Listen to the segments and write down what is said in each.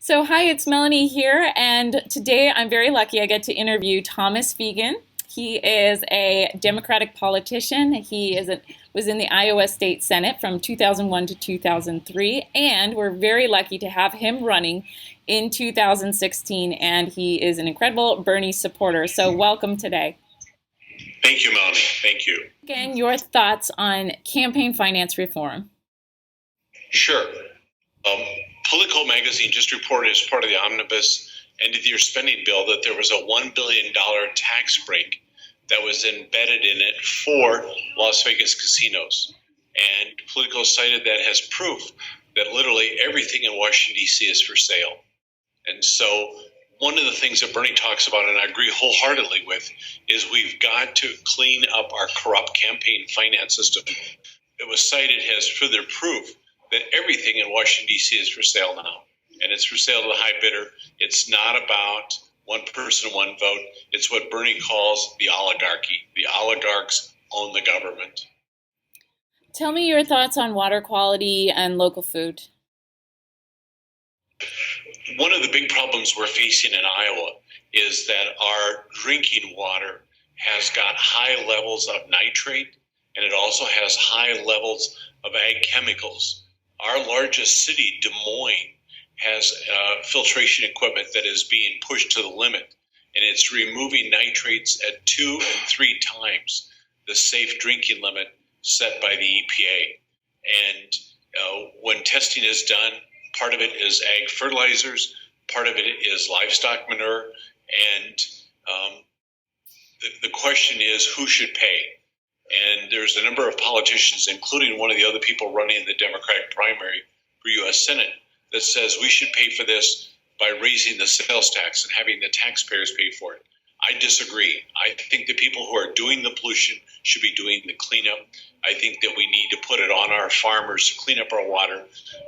So, hi, it's Melanie here, and today I'm very lucky I get to interview Thomas Fegan. He is a Democratic politician. Was in the Iowa State Senate from 2001 to 2003, and we're very lucky to have him running in 2016, and he is an incredible Bernie supporter. So, welcome today. Thank you, Melanie. Thank you. Again, your thoughts on campaign finance reform? Sure. Political Magazine just reported as part of the omnibus end-of-the-year spending bill that there was a $1 billion tax break that was embedded in it for Las Vegas casinos. And Politico cited that as proof that literally everything in Washington, D.C. is for sale. And so one of the things that Bernie talks about, and I agree wholeheartedly with, is we've got to clean up our corrupt campaign finance system. It was cited as further proof that everything in Washington, D.C. is for sale now. And it's for sale to the high bidder. It's not about one person, one vote. It's what Bernie calls the oligarchy. The oligarchs own the government. Tell me your thoughts on water quality and local food. One of the big problems we're facing in Iowa is that our drinking water has got high levels of nitrate, and it also has high levels of ag chemicals. Our largest city, Des Moines, has filtration equipment that is being pushed to the limit, and it's removing nitrates at 2 and 3 times the safe drinking limit set by the EPA. And when testing is done, part of it is ag fertilizers, part of it is livestock manure, and the question is who should pay? And there's a number of politicians, including one of the other people running in the Democratic primary for U.S. Senate, that says we should pay for this by raising the sales tax and having the taxpayers pay for it. I disagree. I think the people who are doing the pollution should be doing the cleanup. I think that we need to put it on our farmers to clean up our water.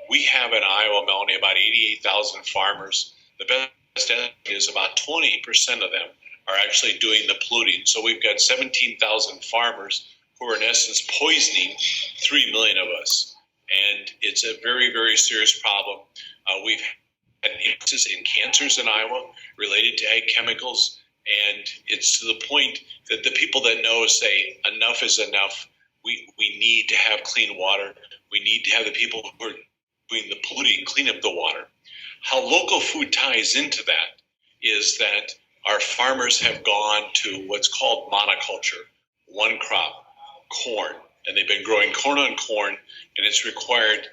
We have in Iowa, Melanie, about 88,000 farmers. The best estimate is about 20% of them are actually doing the polluting. So we've got 17,000 farmers who are in essence poisoning 3 million of us. And it's a very, very serious problem. We've had increases in cancers in Iowa related to ag chemicals. And it's to the point that the people that know say enough is enough. We need to have clean water. We need to have the people who are doing the polluting clean up the water. How local food ties into that is that our farmers have gone to what's called monoculture, one crop, corn. And they've been growing corn on corn, and it's required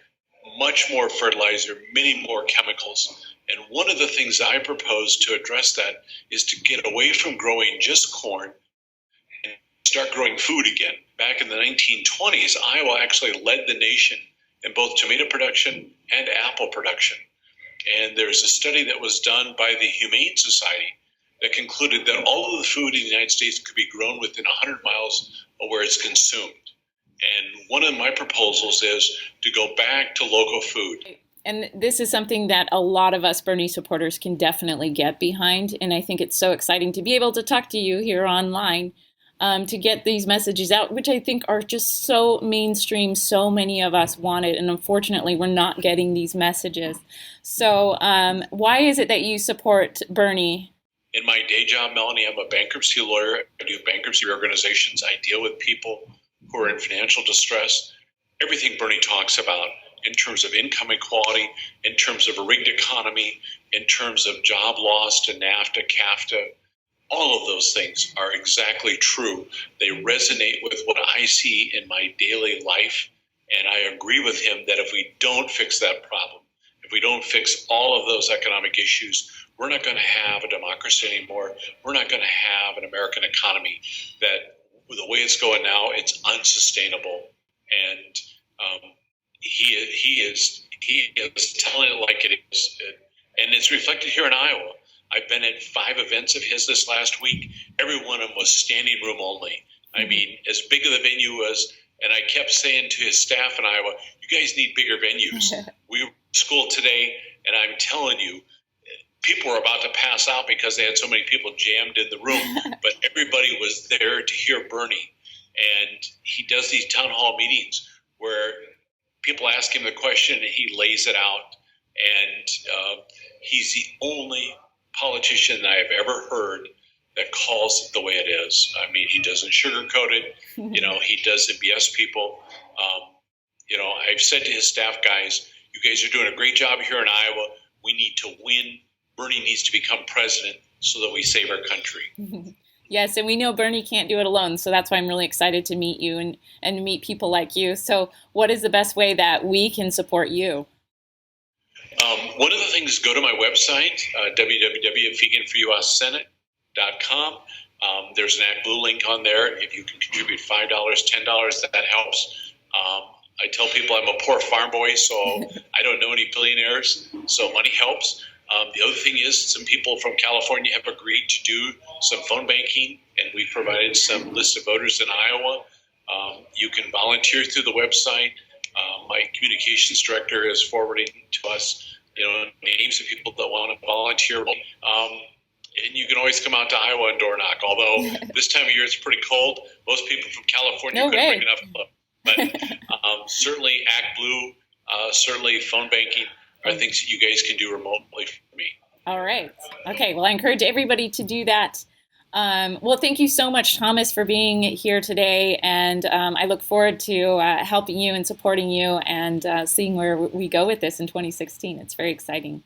much more fertilizer, many more chemicals. And one of the things I propose to address that is to get away from growing just corn and start growing food again. Back in the 1920s, Iowa actually led the nation in both tomato production and apple production. And there's a study that was done by the Humane Society that concluded that all of the food in the United States could be grown within 100 miles of where it's consumed. And one of my proposals is to go back to local food. And this is something that a lot of us Bernie supporters can definitely get behind. And I think it's so exciting to be able to talk to you here online to get these messages out, which I think are just so mainstream. So many of us want it. And unfortunately, we're not getting these messages. So why is it that you support Bernie? In my day job, Melanie, I'm a bankruptcy lawyer. I do bankruptcy reorganizations. I deal with people who are in financial distress. Everything Bernie talks about in terms of income equality, in terms of a rigged economy, in terms of job loss to NAFTA, CAFTA, all of those things are exactly true. They resonate with what I see in my daily life. And I agree with him that if we don't fix that problem, if we don't fix all of those economic issues, we're not going to have a democracy anymore. We're not going to have an American economy that, with the way it's going now, it's unsustainable. And he is telling it like it is, and it's reflected here in Iowa. I've been at 5 events of his this last week. Every one of them was standing room only. I mean, as big of the venue was, and I kept saying to his staff in Iowa, you guys need bigger venues. We were in school today, and I'm telling you, people were about to pass out because they had so many people jammed in the room, but everybody was there to hear Bernie. And he does these town hall meetings where people ask him the question and he lays it out. And he's the only politician that I've ever heard that calls it the way it is. I mean, he doesn't sugarcoat it. He doesn't BS people. I've said to his staff guys, you guys are doing a great job here in Iowa. We need to win. Bernie needs to become president so that we save our country. Yes, and we know Bernie can't do it alone, so that's why I'm really excited to meet you and meet people like you. So what is the best way that we can support you? One of the things, go to my website, www.feganforussenate.com. There's an ActBlue link on there. If you can contribute $5, $10, that helps. I tell people I'm a poor farm boy, so I don't know any billionaires, so money helps. The other thing is some people from California have agreed to do some phone banking, and we've provided some list of voters in Iowa. You can volunteer through the website. My communications director is forwarding to us, names of people that want to volunteer. And you can always come out to Iowa and door knock, although this time of year it's pretty cold. Most people from California couldn't bring enough club. But certainly ActBlue, certainly phone banking are things that you guys can do remotely for me. All right. Okay. Well, I encourage everybody to do that. Well, thank you so much, Thomas, for being here today. And I look forward to helping you and supporting you and seeing where we go with this in 2016. It's very exciting.